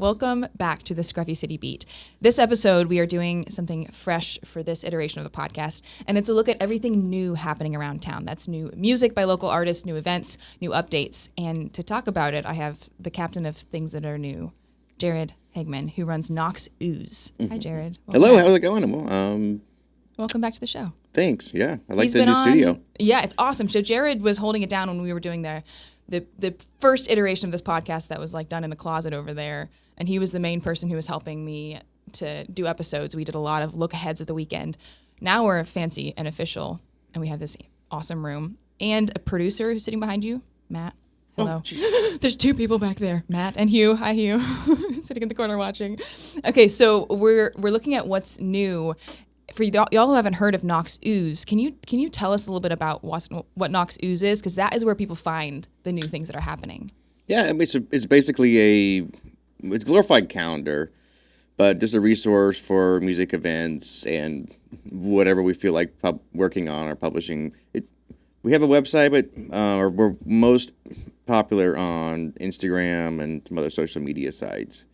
welcome back to the Scruffy City Beat. This episode, we are doing something fresh for this iteration of the podcast, and it's a look at everything new happening around town. That's new music by local artists, new events, new updates. And to talk about it, I have the captain of things that are new, Jared Hagemann, who runs Knox Ooze. Mm-hmm. Hi, Jared. Hello, how's it going? Welcome back to the show. Thanks. Yeah, I like the new studio. Yeah, it's awesome. So Jared was holding it down when we were doing the first iteration of this podcast that was like done in the closet over there, and he was the main person who was helping me to do episodes. We did a lot of look aheads at the weekend. Now we're fancy and official, and we have this awesome room and a producer who's sitting behind you, Matt. Hello. Oh, there's two people back there, Matt and Hugh. Hi, Hugh. Sitting in the corner watching. Okay, so we're looking at what's new. For y'all who haven't heard of Knox Ooze, can you tell us a little bit about what Knox Ooze is? Because that is where people find the new things that are happening. Yeah, I mean, it's basically it's a glorified calendar, but just a resource for music events and whatever we feel like working on or publishing. We have a website, but we're most popular on Instagram and some other social media sites.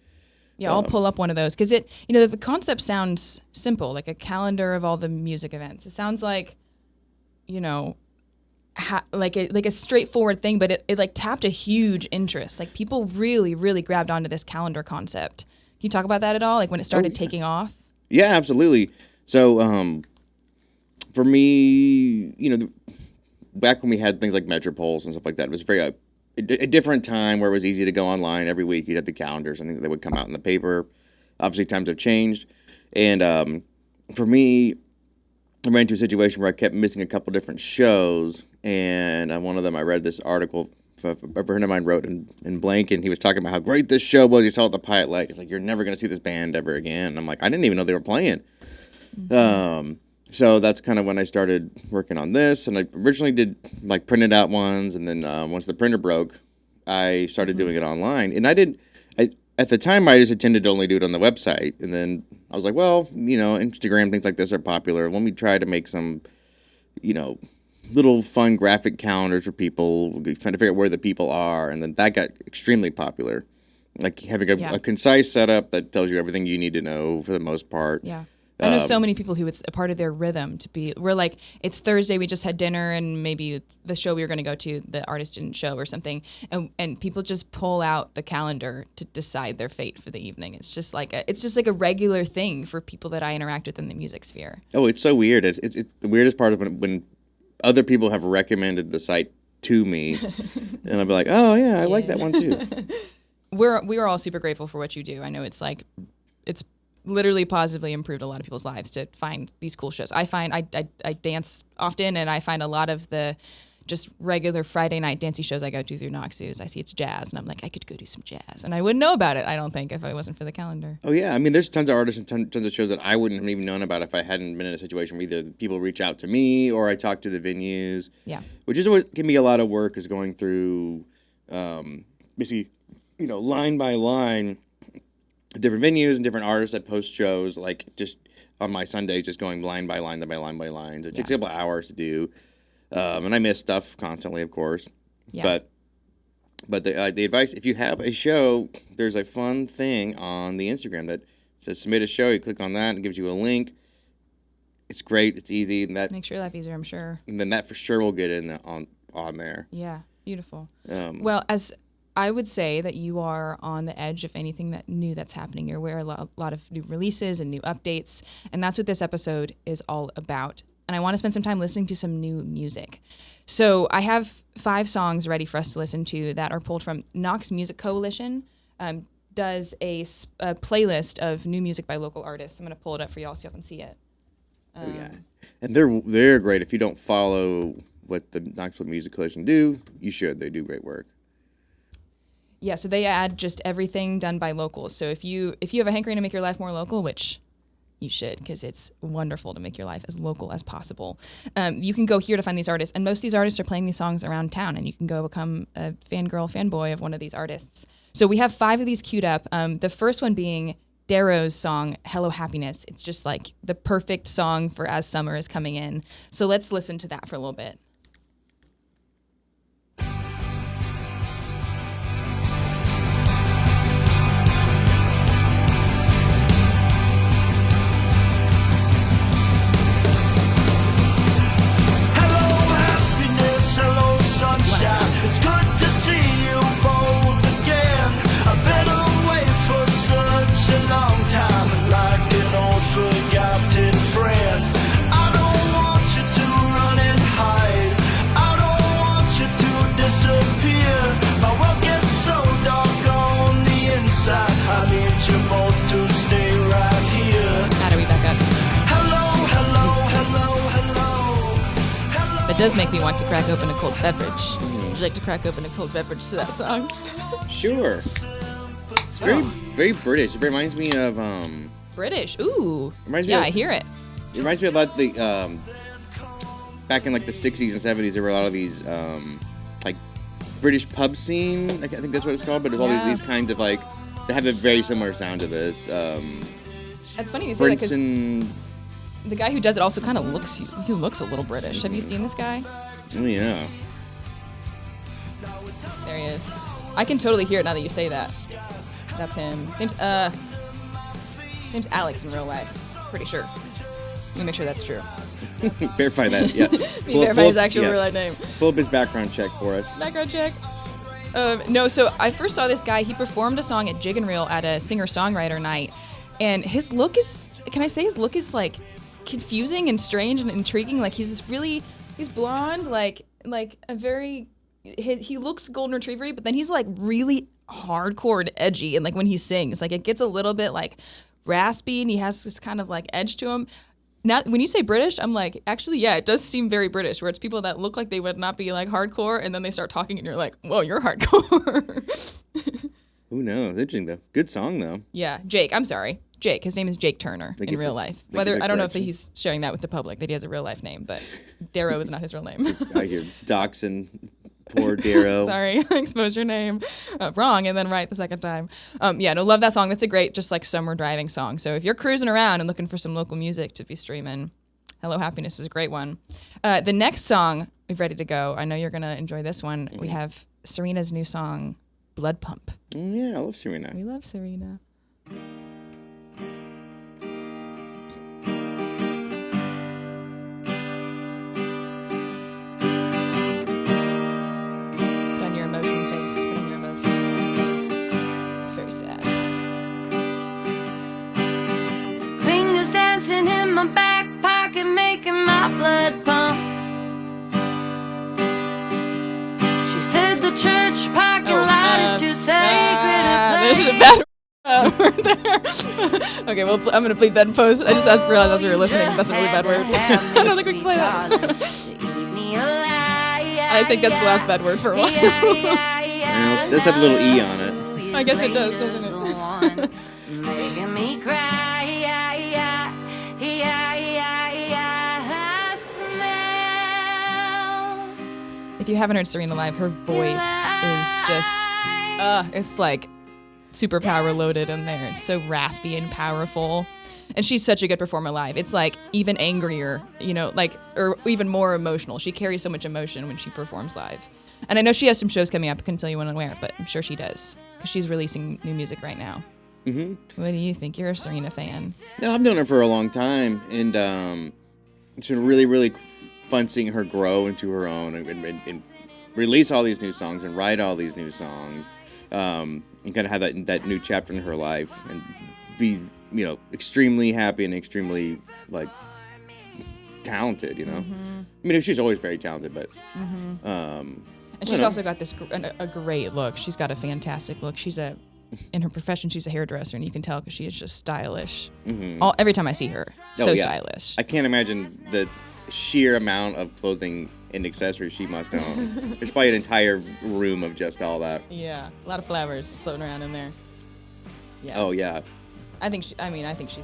Yeah, I'll pull up one of those because the concept sounds simple, like a calendar of all the music events. It sounds like, like a straightforward thing, but it like tapped a huge interest. Like people really, really grabbed onto this calendar concept. Can you talk about that at all? Like when it started taking off? Yeah, absolutely. So for me, back when we had things like Metropoles and stuff like that, it was very a different time where it was easy to go online every week. You'd have the calendars and things that would come out in the paper. Obviously, times have changed. And for me, I ran into a situation where I kept missing a couple different shows. And one of them, I read this article a friend of mine wrote in blank, and he was talking about how great this show was. He saw it at the Pilot Light. He's like, you're never going to see this band ever again. And I'm like, I didn't even know they were playing. Mm-hmm. So that's kind of when I started working on this, and I originally did like printed out ones, and then once the printer broke, I started doing it online. And at the time I just intended to only do it on the website, and then I was like, well, Instagram, things like this are popular. Let me try to make some, little fun graphic calendars for people, trying to figure out where the people are, and then that got extremely popular. Like having a concise setup that tells you everything you need to know for the most part. Yeah. I know so many people who it's a part of their rhythm to be, we're like, it's Thursday, we just had dinner, and maybe the show we were going to go to, the artist didn't show or something, and people just pull out the calendar to decide their fate for the evening. It's just like a regular thing for people that I interact with in the music sphere. Oh, it's so weird. It's the weirdest part of when other people have recommended the site to me, and I'll be like, oh yeah, I like that one too. We are all super grateful for what you do. I know it's literally positively improved a lot of people's lives to find these cool shows. I find I dance often, and I find a lot of the just regular Friday night dancey shows I go to through Knox Ooze. I see it's jazz, and I'm like, I could go do some jazz, and I wouldn't know about it, I don't think, if it wasn't for the calendar. Oh yeah, I mean, there's tons of artists and tons of shows that I wouldn't have even known about if I hadn't been in a situation where either people reach out to me or I talk to the venues. Yeah, which is what can be a lot of work, is going through basically line by line different venues and different artists that post shows, like just on my Sundays, just going line by line by line by line. So it takes a couple hours to do, and I miss stuff constantly, of course. Yeah. But the advice, if you have a show, there's a fun thing on the Instagram that says submit a show. You click on that and it gives you a link. It's great. It's easy, and that makes your life easier, I'm sure. And then that for sure will get in on there. Yeah, beautiful. Well, as I would say that you are on the edge of anything that's happening. You're aware of a lot of new releases and new updates, and that's what this episode is all about. And I want to spend some time listening to some new music. So I have 5 songs ready for us to listen to that are pulled from Knox Music Coalition. Does a playlist of new music by local artists. I'm going to pull it up for y'all so y'all can see it. Yeah, and they're great. If you don't follow what the Knoxville Music Coalition do, you should. They do great work. Yeah, so they add just everything done by locals. So if you have a hankering to make your life more local, which you should, because it's wonderful to make your life as local as possible, you can go here to find these artists. And most of these artists are playing these songs around town, and you can go become a fanboy of one of these artists. So we have 5 of these queued up. The first one being Darrow's song, Hello Happiness. It's just like the perfect song for as summer is coming in. So let's listen to that for a little bit. That does make me want to crack open a cold beverage. Would you like to crack open a cold beverage to that song? Sure. It's very British. It reminds me of British. Ooh. Reminds me yeah, of, I hear it. It reminds me of like the back in like the 60s and 70s. There were a lot of these like British pub scene. I think that's what it's called. But there's all these kinds of like they have a very similar sound to this. That's funny you say that because the guy who does it also kind of looks a little British. Mm-hmm. Have you seen this guy? Oh yeah. There he is. I can totally hear it now that you say that. That's him. His name's Alex in real life. Pretty sure. Let me make sure that's true. Verify that, yeah. Verify his actual real life name. Pull up his background check for us. Background check. No, so I first saw this guy. He performed a song at Jig and Reel at a singer-songwriter night. And his look is, can I say his look is like confusing and strange and intriguing? Like he's blonde, like a very, he looks golden retriever-y, but then he's like really hardcore and edgy. And like when he sings, like it gets a little bit like raspy and he has this kind of like edge to him. Now, when you say British, I'm like, actually, yeah, it does seem very British, where it's people that look like they would not be like hardcore, and then they start talking, and you're like, whoa, you're hardcore. Who knows? Interesting, though. Good song, though. Yeah, Jake. I'm sorry. Jake. His name is Jake Turner in real life. I don't know if he's sharing that with the public, that he has a real life name, but Darrow is not his real name. I hear doxing poor Darrow. Sorry, I exposed your name wrong and then right the second time. Love that song. That's a great, just like summer driving song. So if you're cruising around and looking for some local music to be streaming, Hello Happiness is a great one. The next song we've ready to go. I know you're gonna enjoy this one. We have Serena's new song, Blood Pump. Yeah, I love Serena. We love Serena. Sad. Fingers dancing in my back pocket, making my blood pump. She said the church parking lot is too sacred a place. There's a bad word there. Okay, well, I'm gonna plead that in post. I just realized as we were listening, that's a really bad word. I don't think we can play that. I think that's the last bad word for a while. Well, it does have a little E on it. I guess it does, doesn't it? Making me cry, If you haven't heard Serena live, her voice is just, it's like superpower loaded in there. It's so raspy and powerful. And she's such a good performer live. It's like even angrier, or even more emotional. She carries so much emotion when she performs live. And I know she has some shows coming up. I couldn't tell you when and where, but I'm sure she does because she's releasing new music right now. Mm-hmm. What do you think? You're a Serena fan. No, I've known her for a long time, and it's been really, really fun seeing her grow into her own and release all these new songs and write all these new songs, and kind of have that new chapter in her life and be, extremely happy and extremely like talented. Mm-hmm. I mean, she's always very talented, but. Mm-hmm. And she's also got a great look. She's got a fantastic look. In her profession, she's a hairdresser, and you can tell because she is just stylish. Mm-hmm. Every time I see her, stylish. I can't imagine the sheer amount of clothing and accessories she must own. There's probably an entire room of just all that. Yeah, a lot of flowers floating around in there. Yeah. Oh yeah. I think she's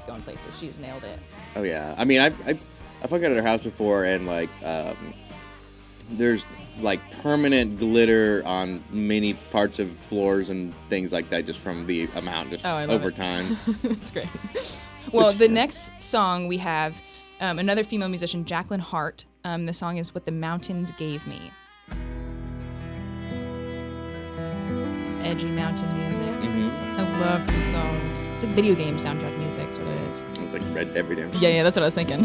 going places. She's nailed it. Oh yeah. I mean, I've hung out at her house before, and like, there's like permanent glitter on many parts of floors and things like that, just from the amount over time. It's great. Well, the next song we have another female musician, Jacqueline Hart. The song is "What the Mountains Gave Me." Some edgy mountain music. Mm-hmm. I love these songs. It's like video game soundtrack music. That's what it is. It's like Red Dead Redemption. Yeah, that's what I was thinking.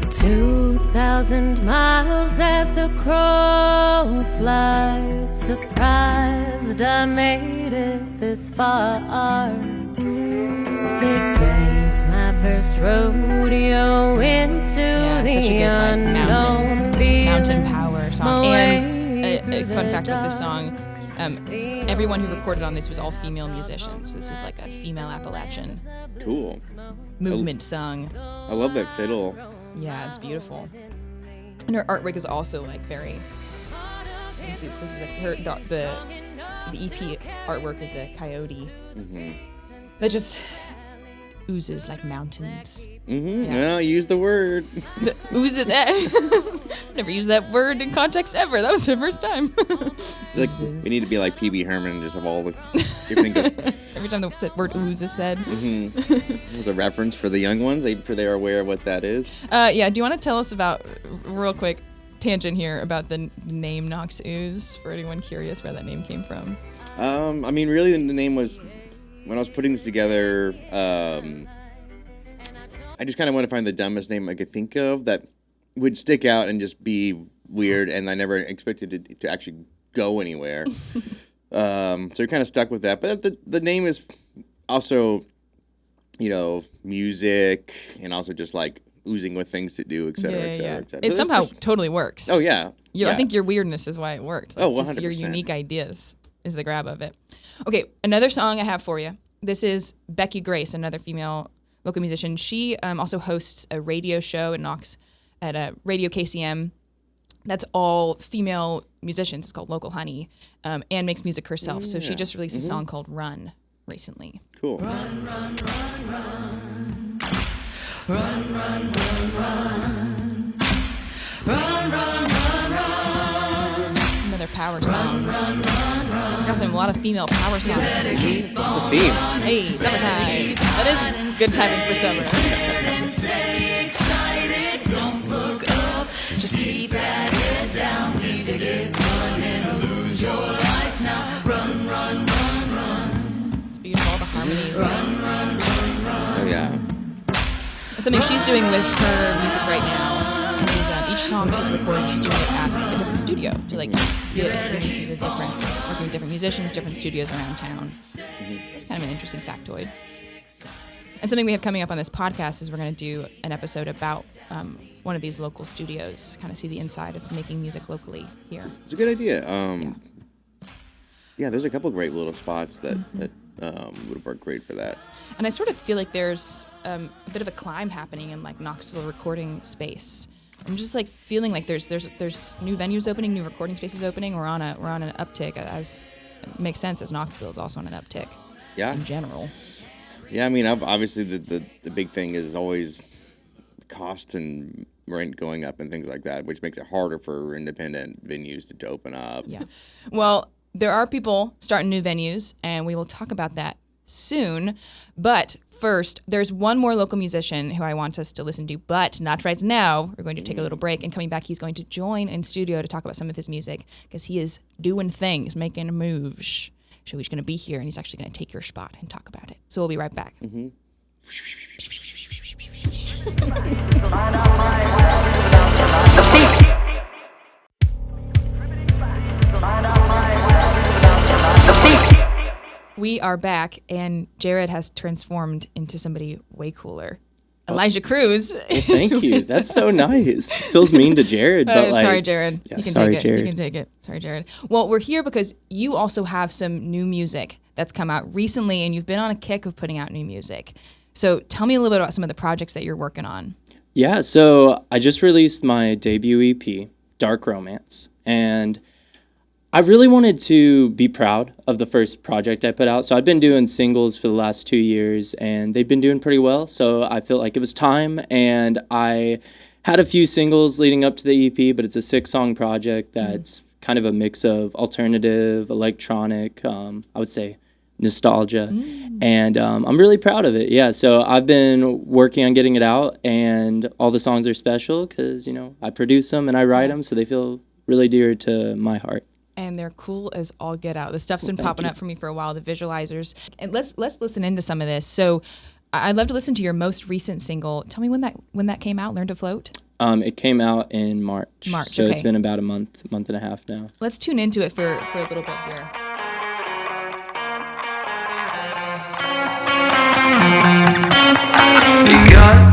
2,000 miles as the crow flies, surprised I made it this far. first rodeo into Yeah, the such a good unknown. mountain power song. And a fun fact about this song, everyone who recorded on this was all female musicians. This is like a female Appalachian Cool. movement song. I love that fiddle. Yeah, it's beautiful. And her artwork is also like very. This is like the EP artwork is a coyote that just oozes like mountains. Yeah. Well, use the word. The oozes. Never used that word in context ever. That was the first time. It's like, we need to be like PB Herman and just have all the different. Every time the word ooze is said. There's a reference for the young ones. They are aware of what that is. Yeah. Do you want to tell us about, real quick, tangent here, about the name Knox Ooze, for anyone curious where that name came from? I mean, really, the name was, when I was putting this together, I just kind of want to find the dumbest name I could think of that would stick out and just be weird, and I never expected it to actually go anywhere. So we kind of stuck with that. But the name is also, music, and also just like oozing with things to do, et cetera, et cetera, et cetera. It somehow totally works. Oh, yeah. I think your weirdness is why it worked. Like, 100%. Just your unique ideas is the grab of it. Okay, another song I have for you. This is Becky Grace, another female local musician. She also hosts a radio show at Knox at Radio KCM. That's all female musicians. It's called Local Honey, and makes music herself. So she just released a song called Run recently. Cool. Run, run, run, run. Run, run, run, run. Run, run, run, run. Another power song. Run, run, run. Got a lot of female power songs. It's a theme. Hey, summertime. That is good timing for summer. Stay excited, don't look up. Just keep that head down. Need to get running or lose your life now. Run, run, run, run. It's beautiful, all the harmonies. Run, run, run, run. Oh, yeah. Something she's doing with her music right now is each song she's recording, she's doing it at a different studio to like get experiences of working with different musicians, different studios around town. It's kind of an interesting factoid. And something we have coming up on this podcast is we're going to do an episode about one of these local studios, kind of see the inside of making music locally here. It's a good idea. Yeah, there's a couple great little spots that would work great for that. And I sort of feel like there's a bit of a climb happening in like Knoxville recording space. I'm just like feeling like there's new venues opening, new recording spaces opening. We're on an uptick, as it makes sense as Knoxville is also on an uptick. Yeah. In general. Yeah, I mean, obviously the big thing is always cost and rent going up and things like that, which makes it harder for independent venues to open up. Yeah. Well, there are people starting new venues, and we will talk about that soon. But first, there's one more local musician who I want us to listen to, but not right now. We're going to take a little break, and coming back, he's going to join in studio to talk about some of his music because he is doing things, making moves. So he's going to be here, and he's actually going to take your spot and talk about it. So we'll be right back. Mm-hmm. We are back, and Jared has transformed into somebody way cooler. Elijah Cruz. Well, thank you. That's so nice. Feels mean to Jared, but like. Sorry, Jared. Yeah, you can sorry, take it. Jared. You can take it. Sorry, Jared. Well, we're here because you also have some new music that's come out recently, and you've been on a kick of putting out new music. So tell me a little bit about some of the projects that you're working on. Yeah, so I just released my debut EP, Dark Romance, and I really wanted to be proud of the first project I put out. So I've been doing singles for the last 2 years, and they've been doing pretty well. So I felt like it was time, and I had a few singles leading up to the EP, but it's a 6-song project that's kind of a mix of alternative, electronic, I would say nostalgia, and I'm really proud of it. Yeah, so I've been working on getting it out, and all the songs are special because, you know, I produce them and I write them, so they feel really dear to my heart. And they're cool as all get out. The stuff's been popping up for me for a while, the visualizers. And let's listen into some of this. So I'd love to listen to your most recent single. Tell me when that came out, Learn to Float? It came out in March. So okay. It's been about a month and a half now. Let's tune into it for a little bit here. You got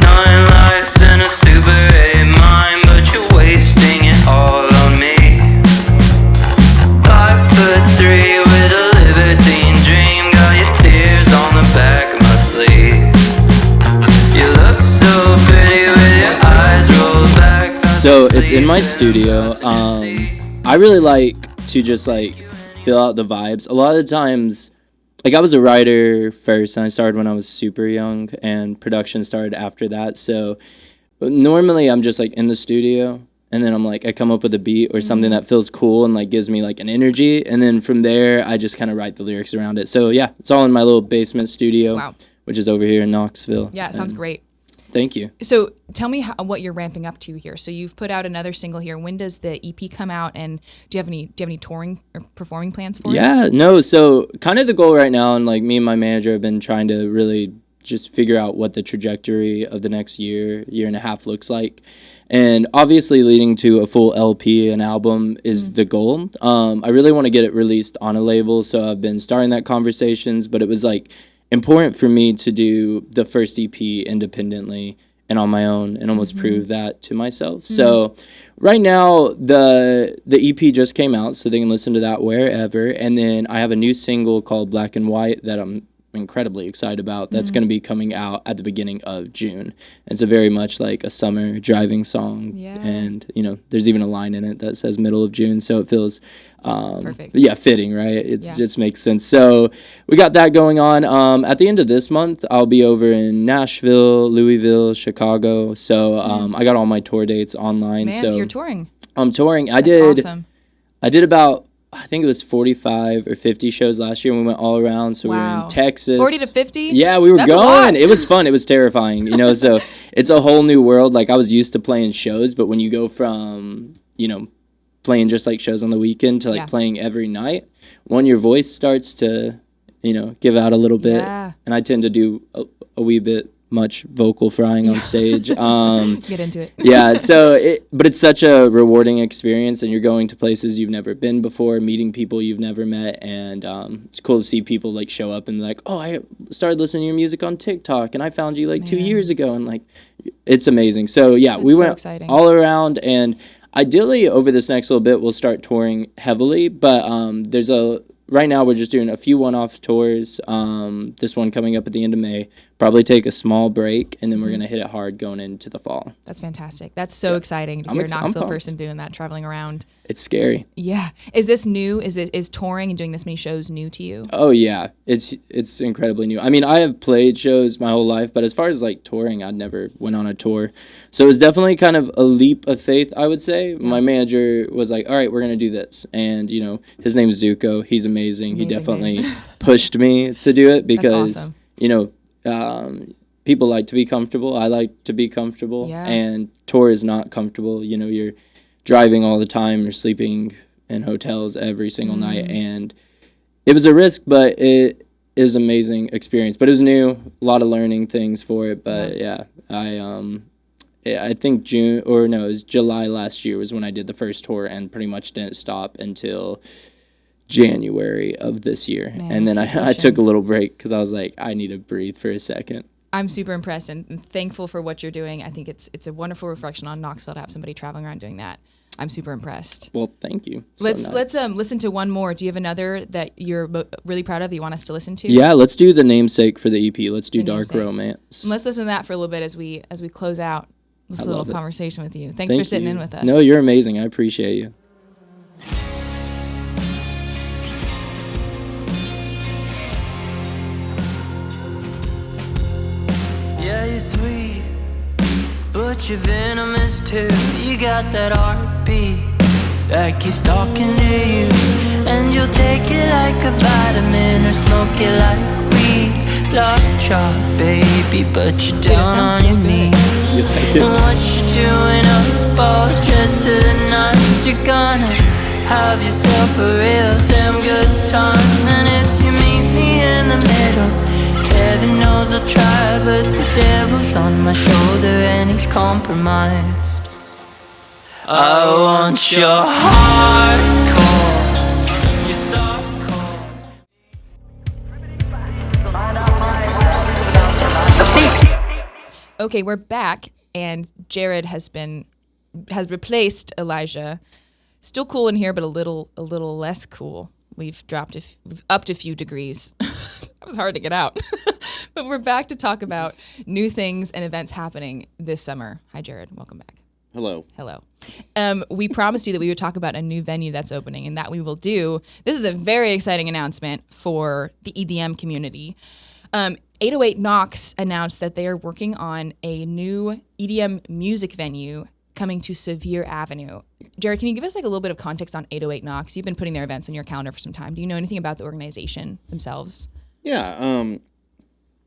it's in my studio. I really like to just like feel out the vibes. A lot of the times, like I was a writer first, and I started when I was super young, and production started after that. So normally I'm just like in the studio, and then I'm like I come up with a beat or something that feels cool and like gives me like an energy, and then from there I just kind of write the lyrics around it. So yeah, it's all in my little basement studio, Wow. which is over here in Knoxville. Yeah, it sounds great. Thank you. So tell me what you're ramping up to here. So you've put out another single here. When does the EP come out? And do you have any touring or performing plans for it? Yeah, no. So kind of the goal right now, and like me and my manager have been trying to really just figure out what the trajectory of the next year and a half looks like. And obviously leading to a full LP, an album is the goal. I really want to get it released on a label. So I've been starting that conversations, but it was like important for me to do the first EP independently and on my own and almost prove that to myself. So right now the EP just came out, so they can listen to that wherever. And then I have a new single called Black and White that I'm incredibly excited about. That's going to be coming out at the beginning of June. It's a very much like a summer driving song. Yeah. And, you know, there's even a line in it that says middle of June. So it feels, Perfect. yeah, fitting, right? It just makes sense. So we got that going on. At the end of this month, I'll be over in Nashville, Louisville, Chicago. So I got all my tour dates online. Man, so you're touring. I'm touring. That's awesome. I did about, I think it was 45 or 50 shows last year, and we went all around. So we were in Texas. 40 to 50? Yeah, we were That's a lot. going. It was fun. It was terrifying, you know. So it's a whole new world. Like I was used to playing shows, but when you go from, you know, playing just like shows on the weekend to like playing every night, your voice starts to, you know, give out a little bit. Yeah. And I tend to do a wee bit much vocal frying on stage. Get into it. Yeah, but it's such a rewarding experience, and you're going to places you've never been before, meeting people you've never met, and it's cool to see people like show up and like, oh, I started listening to your music on TikTok, and I found you like 2 years ago, and like, it's amazing. So yeah, we went exciting. all around, and ideally over this next little bit we'll start touring heavily, but right now we're just doing a few one-off tours. This one coming up at the end of May. Probably take a small break, and then we're going to hit it hard going into the fall. That's fantastic. That's so exciting to hear a Knoxville person doing that, traveling around. It's scary. Yeah. Is this new? Is touring and doing this many shows new to you? Oh, yeah. It's incredibly new. I mean, I have played shows my whole life, but as far as, like, touring, I'd never went on a tour. So it was definitely kind of a leap of faith, I would say. Yeah. My manager was like, all right, we're going to do this. And, you know, his name's Zuko. He's amazing. He definitely pushed me to do it because, awesome. You know, people like to be comfortable. I like to be comfortable. Yeah. And tour is not comfortable. You know, you're driving all the time. You're sleeping in hotels every single night. And it was a risk, but it is an amazing experience. But it was new. A lot of learning things for it. But yeah, I think it was July last year was when I did the first tour and pretty much didn't stop until January of this year. Man, and then I took a little break because I was like, I need to breathe for a second. I'm super impressed and thankful for what you're doing. I think it's a wonderful reflection on Knoxville to have somebody traveling around doing that. I'm super impressed. Well, thank you. Let's listen to one more. Do you have another that you're really proud of that you want us to listen to? Yeah, let's do the namesake for the EP. Let's do Dark Romance. And let's listen to that for a little bit as we close out this little conversation with you. Thanks for sitting in with us. No, you're amazing. I appreciate you. Yeah, you're sweet, but you're venomous too. You got that heartbeat that keeps talking to you, and you'll take it like a vitamin or smoke it like weed. Lockjaw, baby, but you're down on your knees. And what you doing up all dressed to the nines? You're gonna have yourself a real damn good time. And if you meet me in the middle, heaven knows I'll try, but the devil's on my shoulder and he's compromised. I want your hardcore, your softcore. Okay, we're back, and Jared has replaced Elijah. Still cool in here, but a little less cool. We've upped a few degrees. That was hard to get out. But we're back to talk about new things and events happening this summer. Hi, Jared. Welcome back. Hello. Hello. We promised you that we would talk about a new venue that's opening, and that we will do. This is a very exciting announcement for the EDM community. 808 Knox announced that they are working on a new EDM music venue coming to Sevier Avenue. Jared, can you give us like a little bit of context on 808 Knox? You've been putting their events on your calendar for some time. Do you know anything about the organization themselves? Yeah. So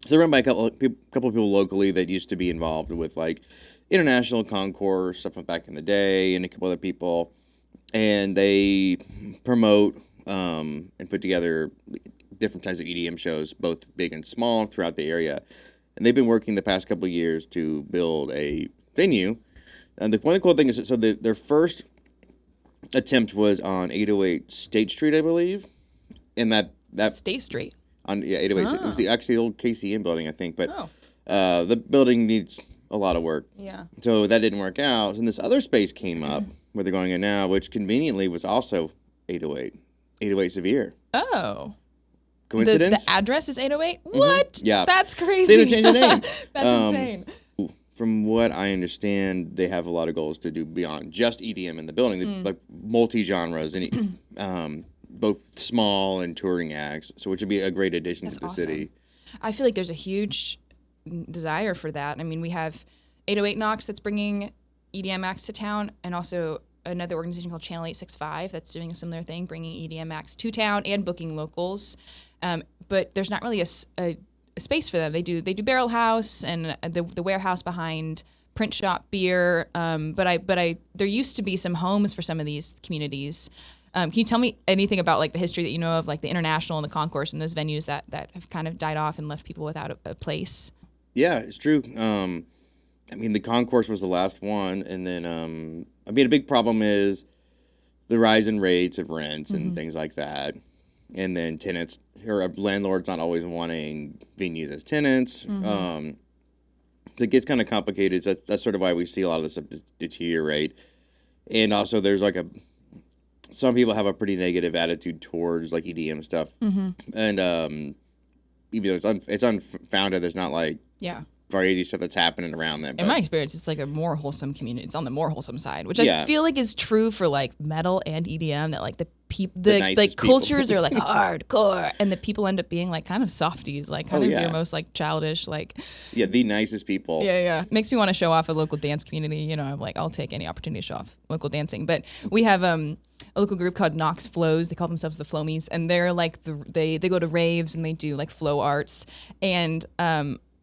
they're run by a couple of people locally that used to be involved with like international concourse stuff from back in the day, and a couple other people, and they promote and put together different types of EDM shows, both big and small, throughout the area. And they've been working the past couple of years to build a venue. And one of the cool things is, so their first attempt was on 808 State Street, I believe, and that State Street. On 808. It was actually the old KCM building, I think, but Oh. the building needs a lot of work. Yeah. So that didn't work out. And this other space came up where they're going in now, which conveniently was also 808. 808 Sevier. Oh. Coincidence? The address is 808? What? Yeah. That's crazy. They didn't change the name. That's insane. From what I understand, they have a lot of goals to do beyond just EDM in the building, like multi-genres, and both small and touring acts, so which would be a great addition to the city. I feel like there's a huge desire for that. I mean, we have 808 Knox that's bringing EDM acts to town, and also another organization called Channel 865 that's doing a similar thing, bringing EDM acts to town and booking locals. But there's not really a space for them. They do Barrel House and the warehouse behind Print Shop Beer. But there used to be some homes for some of these communities. Can you tell me anything about like the history that you know of, like the International and the Concourse and those venues that have kind of died off and left people without a place? Yeah, it's true. I mean, the Concourse was the last one, and then I mean, a big problem is the rise in rates of rents and things like that, and then tenants or landlords not always wanting venues as tenants. So it gets kind of complicated. So that's sort of why we see a lot of this stuff deteriorate, and also there's like some people have a pretty negative attitude towards like EDM stuff, and even though it's unfounded, there's not like crazy stuff that's happening around that. In my experience, it's like a more wholesome community. It's on the more wholesome side, which I feel like is true for like metal and EDM. That like the like cultures are like hardcore, and the people end up being like kind of softies, like kind of your most like childish, like the nicest people. Makes me want to show off a local dance community. You know, I'm like, I'll take any opportunity to show off local dancing. But we have a local group called Knox Flows. They call themselves the Flomies, and they're like they go to raves and they do like flow arts. And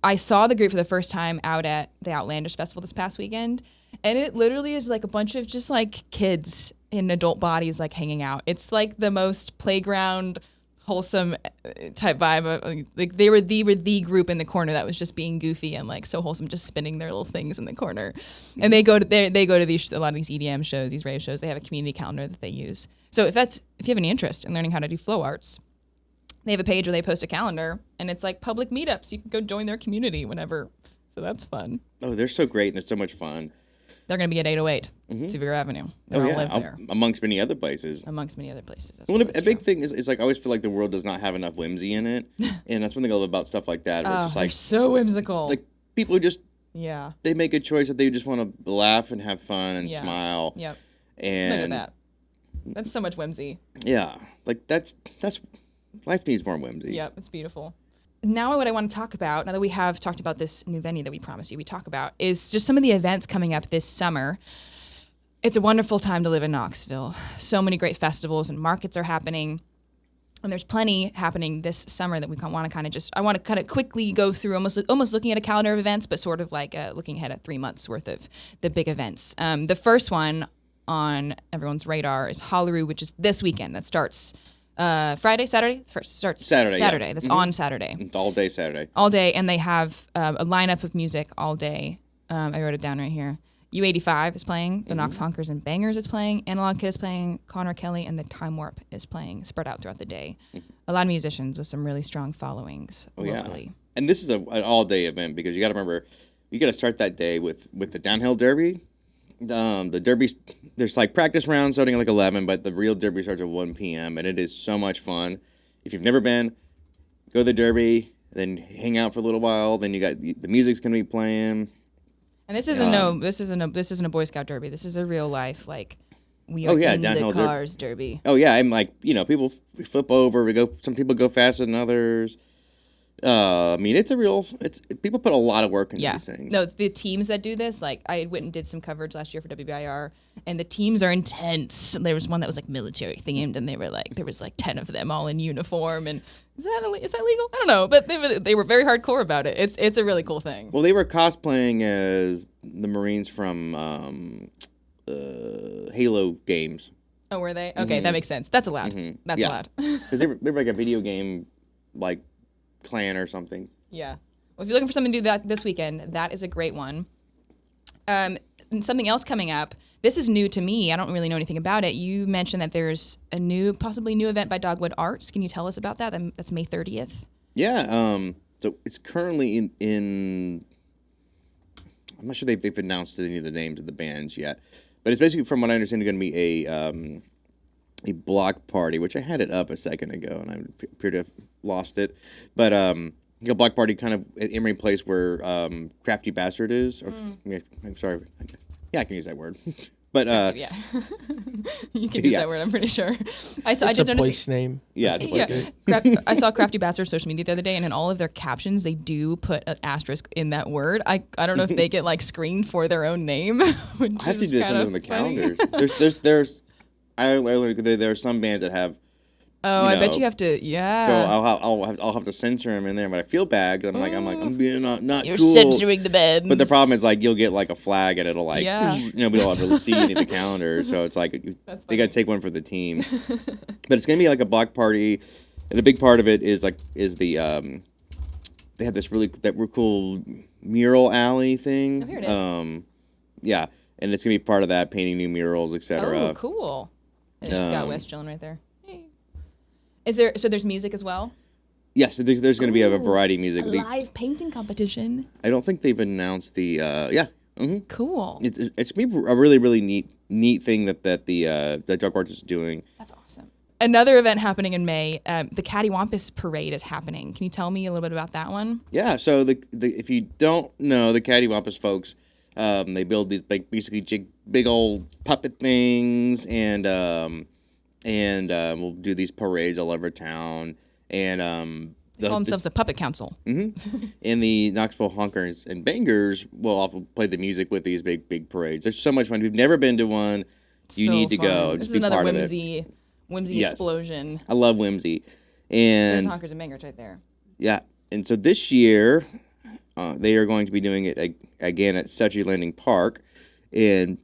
I saw the group for the first time out at the Outlandish Festival this past weekend, and it literally is like a bunch of just like kids in adult bodies like hanging out. It's like the most playground, wholesome type vibe. Like they were the group in the corner that was just being goofy and like so wholesome, just spinning their little things in the corner. And they go to a lot of these EDM shows, these rave shows. They have a community calendar that they use. So if you have any interest in learning how to do flow arts, they have a page where they post a calendar, and it's like public meetups. You can go join their community whenever. So that's fun. Oh, they're so great, and they're so much fun. They're going to be at 808 Sevier Avenue. They all live there. Amongst many other places. Well, a big thing is like I always feel like the world does not have enough whimsy in it, and that's one thing I love about stuff like that. Where it's just like they're so whimsical. Like people who just they make a choice that they just want to laugh and have fun and smile. Yep. And look at that. That's so much whimsy. Yeah, like that's life needs more whimsy. Yep, it's beautiful. Now what I want to talk about, now that we have talked about this new venue that we promised you we talk about, is just some of the events coming up this summer. It's a wonderful time to live in Knoxville. So many great festivals and markets are happening. And there's plenty happening this summer that we want to quickly go through, almost looking at a calendar of events, but sort of like looking ahead at 3 months worth of the big events. The first one on everyone's radar is Holloroo, which is this weekend. That starts Friday, Saturday? Starts Saturday. Saturday. That's on Saturday. It's all day Saturday. All day, and they have a lineup of music all day. I wrote it down right here. U85 is playing, the Knox Honkers and Bangers is playing, Analog Kid is playing, Connor Kelly, and the Time Warp is playing, spread out throughout the day. A lot of musicians with some really strong followings locally. Yeah. And this is an all-day event because you got to remember, you got to start that day with the downhill derby. The derby, there's like practice rounds starting at like 11, but the real derby starts at 1 p.m. and it is so much fun. If you've never been, go to the derby, then hang out for a little while. Then you got the music's gonna be playing, And this isn't this isn't a Boy Scout derby. This is a real life like we are Oh, yeah, in the downhill cars derby. Oh yeah, I'm like, people flip over. Some people go faster than others. I mean, people put a lot of work into these things. No, the teams that do this, like I went and did some coverage last year for WBIR, and the teams are intense. There was one that was like military themed, and there was like 10 of them all in uniform. And is that legal? I don't know, but they were very hardcore about it. It's a really cool thing. Well, they were cosplaying as the Marines from Halo games. Oh, were they? Okay, that makes sense. That's allowed. That's allowed. Because they were like a video game, like clan or something. Yeah. Well, if you're looking for something to do that this weekend, that is a great one. And something else coming up. This is new to me. I don't really know anything about it. You mentioned that there's a possibly new event by Dogwood Arts. Can you tell us about that? That's May 30th. Yeah. So it's currently in. I'm not sure they've announced any of the names of the bands yet, but it's basically, from what I understand, going to be a block party, which I had it up a second ago, and I appear to have lost it. But a block party kind of at Emory Place where Crafty Bastard is. Or, I'm sorry. Yeah, I can use that word. But Yeah. You can use that word, I'm pretty sure. I did notice place name. Yeah, it's a place. I saw Crafty Bastard social media the other day, and in all of their captions, they do put an asterisk in that word. I don't know if they get like screened for their own name. I have to do this in the calendars. There are some bands that have. Oh, I bet you have to. Yeah. So I'll have to censor them in there, but I feel bad because I'm being not You're cool. censoring the bands. But the problem is, like, you'll get like a flag and it'll like nobody will ever see any of the calendar. So it's like they got to take one for the team. But it's gonna be like a block party, and a big part of it is the they have this really cool mural alley thing. Oh, here it is. Yeah, and it's gonna be part of that, painting new murals, etc. Oh, cool. And there's Scott West chilling right there. There's music as well? Yes, there's going to be a variety of music. A live painting competition. I don't think they've announced the Cool. It's going to be a really, really neat thing that Drug Arts is doing. That's awesome. Another event happening in May, the Cattywampus Parade is happening. Can you tell me a little bit about that one? Yeah, so if you don't know, the Cattywampus folks, they build these basically big old puppet things, and we'll do these parades all over town. And they call themselves the Puppet Council. Mm-hmm. And the Knoxville Honkers and Bangers will often play the music with these big parades. They're so much fun. If you've never been to one, you need to go. This Just is be another part whimsy Yes. explosion. I love whimsy. And There's Honkers and Bangers right there. Yeah. And so this year, they are going to be doing it again at Setchy Landing Park. And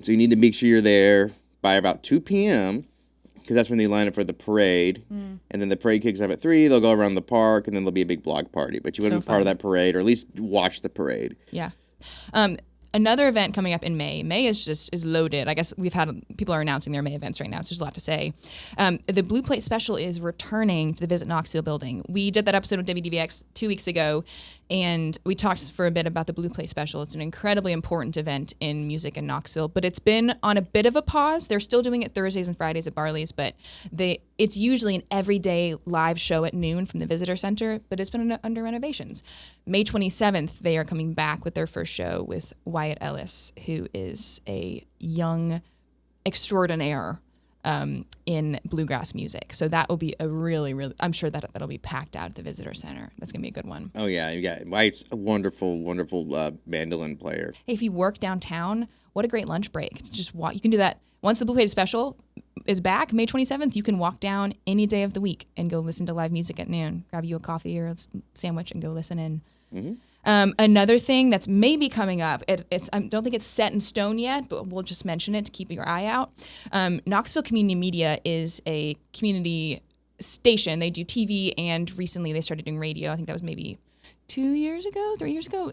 so you need to make sure you're there by about 2 p.m., because that's when they line up for the parade. And then the parade kicks off at 3. They'll go around the park, and then there'll be a big block party. But you want to be part of that parade, or at least watch the parade. Yeah. Another event coming up in May. May is loaded. I guess people are announcing their May events right now, so there's a lot to say. The Blue Plate Special is returning to the Visit Knoxville building. We did that episode of WDVX 2 weeks ago, and we talked for a bit about the Blue Plate Special. It's an incredibly important event in music in Knoxville, but it's been on a bit of a pause. They're still doing it Thursdays and Fridays at Barley's, but it's usually an everyday live show at noon from the Visitor Center, but it's been under renovations. May 27th, they are coming back with their first show with Wyatt Ellis, who is a young extraordinaire in bluegrass music. So that will be a really, really, I'm sure that'll be packed out at the Visitor Center. That's going to be a good one. Oh, yeah. Wyatt's a wonderful, wonderful mandolin player. Hey, if you work downtown, what a great lunch break. Just walk. You can do that. Once the Blue Plate Special is back, May 27th, you can walk down any day of the week and go listen to live music at noon. Grab you a coffee or a sandwich and go listen in. Mm-hmm. Another thing that's maybe coming up, I don't think it's set in stone yet, but we'll just mention it to keep your eye out. Knoxville Community Media is a community station. They do TV, and recently they started doing radio. I think that was maybe 3 years ago.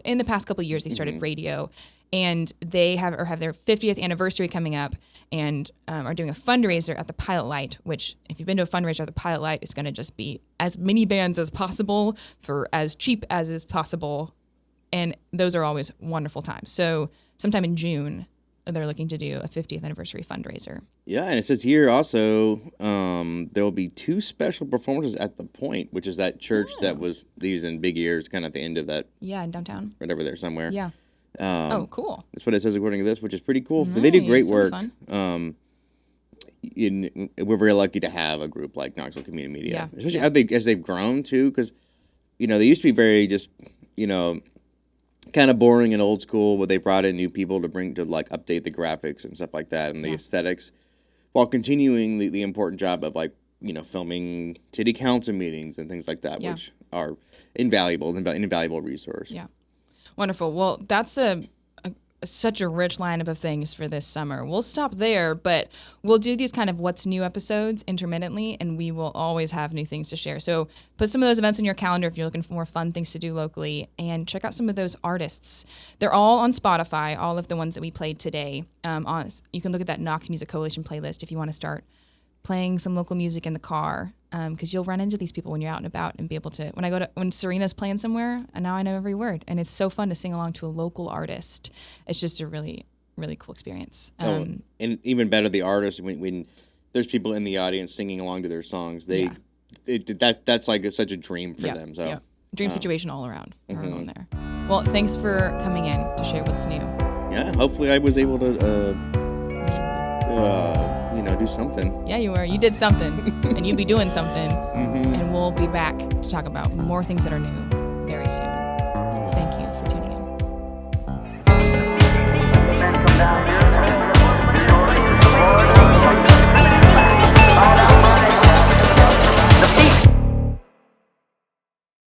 In the past couple of years, they started radio. And they have their 50th anniversary coming up, and are doing a fundraiser at the Pilot Light, which, if you've been to a fundraiser at the Pilot Light, it's going to just be as many bands as possible for as cheap as is possible. And those are always wonderful times. So sometime in June, they're looking to do a 50th anniversary fundraiser. Yeah, and it says here also there will be 2 special performances at the Point, which is that church that was used in Big Ears, kind of at the end of that. Yeah, in downtown. Right over there somewhere. Yeah. Oh, cool. That's what it says according to this, which is pretty cool. Nice. They do great That'll be work. fun. We're very lucky to have a group like Knoxville Community Media, Yeah. especially as they've grown too. Because they used to be very just kind of boring and old school, but they brought in new people to update the graphics and stuff like that and the aesthetics, while continuing the important job of filming city council meetings and things like that, which are an invaluable resource. Yeah. Wonderful. Well, that's such a rich lineup of things for this summer. We'll stop there, but we'll do these kind of what's new episodes intermittently, and we will always have new things to share. So put some of those events on your calendar if you're looking for more fun things to do locally, and check out some of those artists. They're all on Spotify, all of the ones that we played today. You can look at that Knox Music Coalition playlist if you want to start playing some local music in the car, because you'll run into these people when you're out and about and be able to, when Serena's playing somewhere, and now I know every word, and it's so fun to sing along to a local artist. It's just a really, really cool experience. And even better, the artists, when there's people in the audience singing along to their songs, that's like such a dream for them. So dream situation all around for everyone there. Well, thanks for coming in to share what's new. Yeah, hopefully I was able to do something. Yeah, you were. You did something, and you'll be doing something, and we'll be back to talk about more things that are new very soon. Thank you for tuning in.